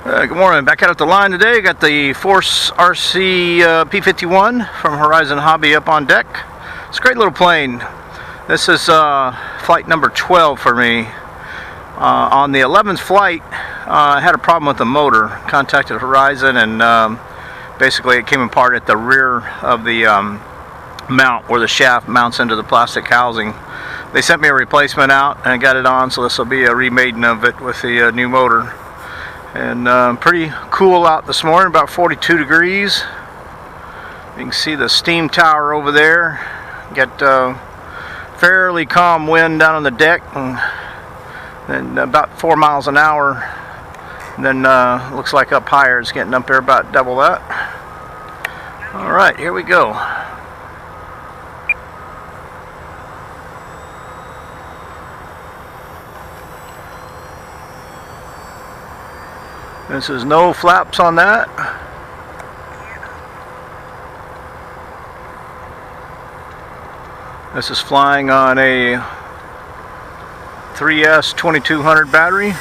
Good morning. Back out at the line today. Got the Force RC P-51 from Horizon Hobby up on deck. It's a great little plane. This is flight number 12 for me. On the 11th flight, I had a problem with the motor. Contacted Horizon, and basically it came apart at the rear of the mount where the shaft mounts into the plastic housing. They sent me a replacement out and I got it on, so this will be a remaking of it with the new motor. And pretty cool out this morning, about 42 degrees. You can see the steam tower over there. Got fairly calm wind down on the deck, and about 4 miles an hour. And then looks like up higher it's getting up there about double that. All right, here we go. This is no flaps on that. This is flying on a 3S 2200 battery.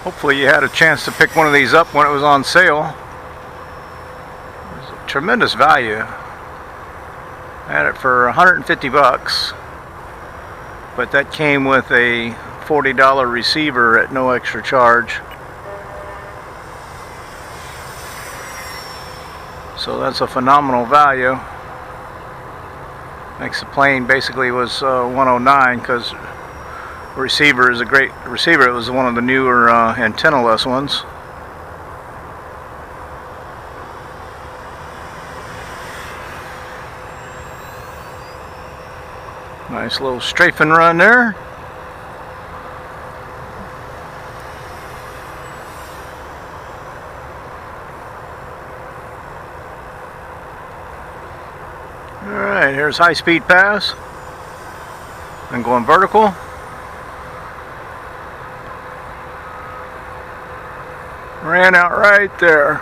Hopefully you had a chance to pick one of these up when it was on sale. It was a tremendous value. I had it for 150 bucks, but that came with a $40 receiver at no extra charge. So that's a phenomenal value. Makes the plane basically was 109 because receiver is a great receiver. It was one of the newer antenna-less ones. Nice little strafing run there. Alright, here's high-speed pass. I'm going vertical. Ran out right there.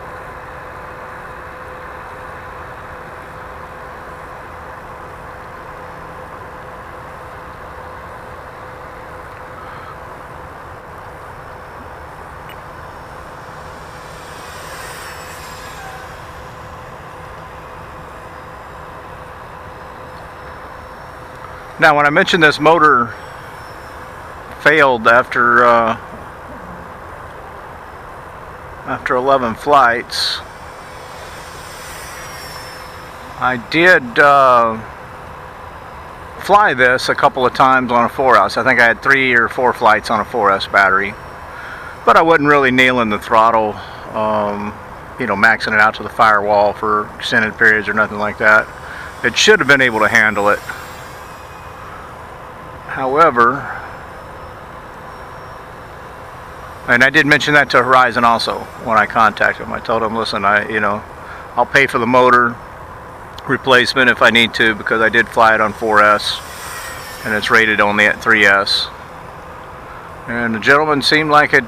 Now, when I mentioned this motor failed after 11 flights, I did fly this a couple of times on a 4S. I think I had 3 or 4 flights on a 4S battery, but I wasn't really nailing the throttle, you know, maxing it out to the firewall for extended periods or nothing like that. It should have been able to handle it. However, and I did mention that to Horizon also when I contacted them. I told them, listen, I'll pay for the motor replacement if I need to, because I did fly it on 4S and it's rated only at 3S. And the gentleman seemed like it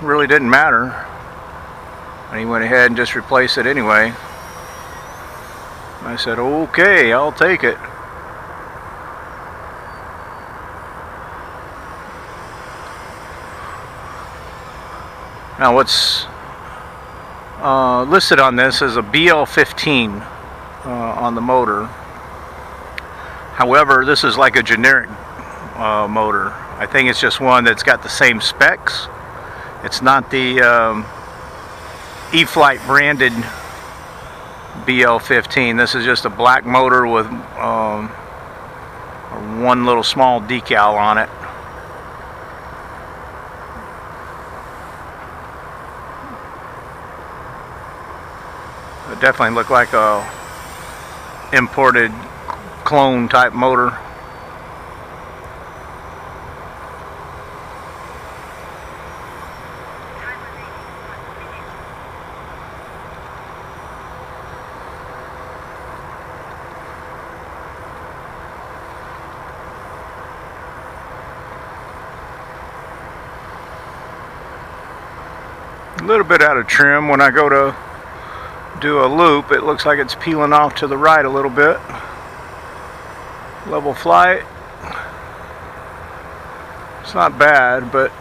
really didn't matter, and he went ahead and just replaced it anyway. I said, okay, I'll take it. Now what's listed on this is a BL15 on the motor. However, this is like a generic motor. I think it's just one that's got the same specs. It's not the e-flite branded BL15. This is just a black motor with one little small decal on it. It definitely looked like a imported clone type motor. A little bit out of trim. When I go to do a loop, it looks like it's peeling off to the right a little bit. Level flight. It's not bad, but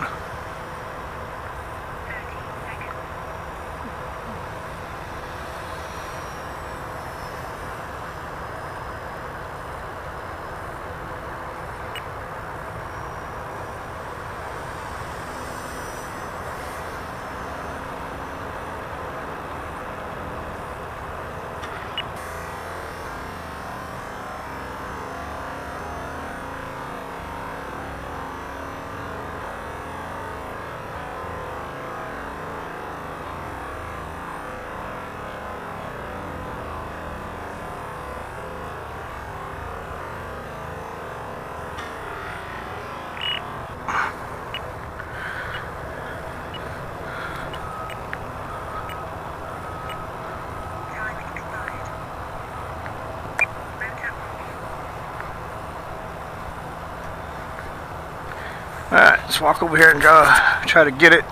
alright, let's walk over here and try to get it.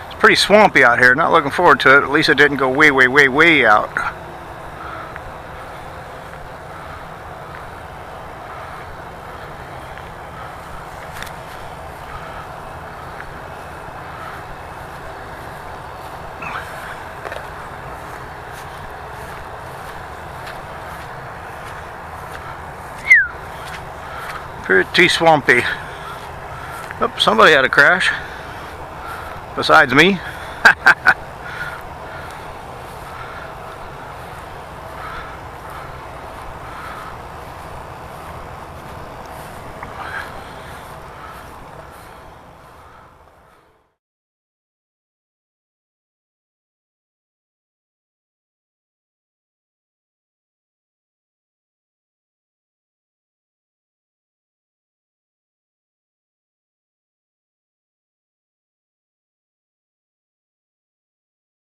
It's pretty swampy out here. Not looking forward to it. At least it didn't go way out. Pretty swampy. Oh, somebody had a crash besides me.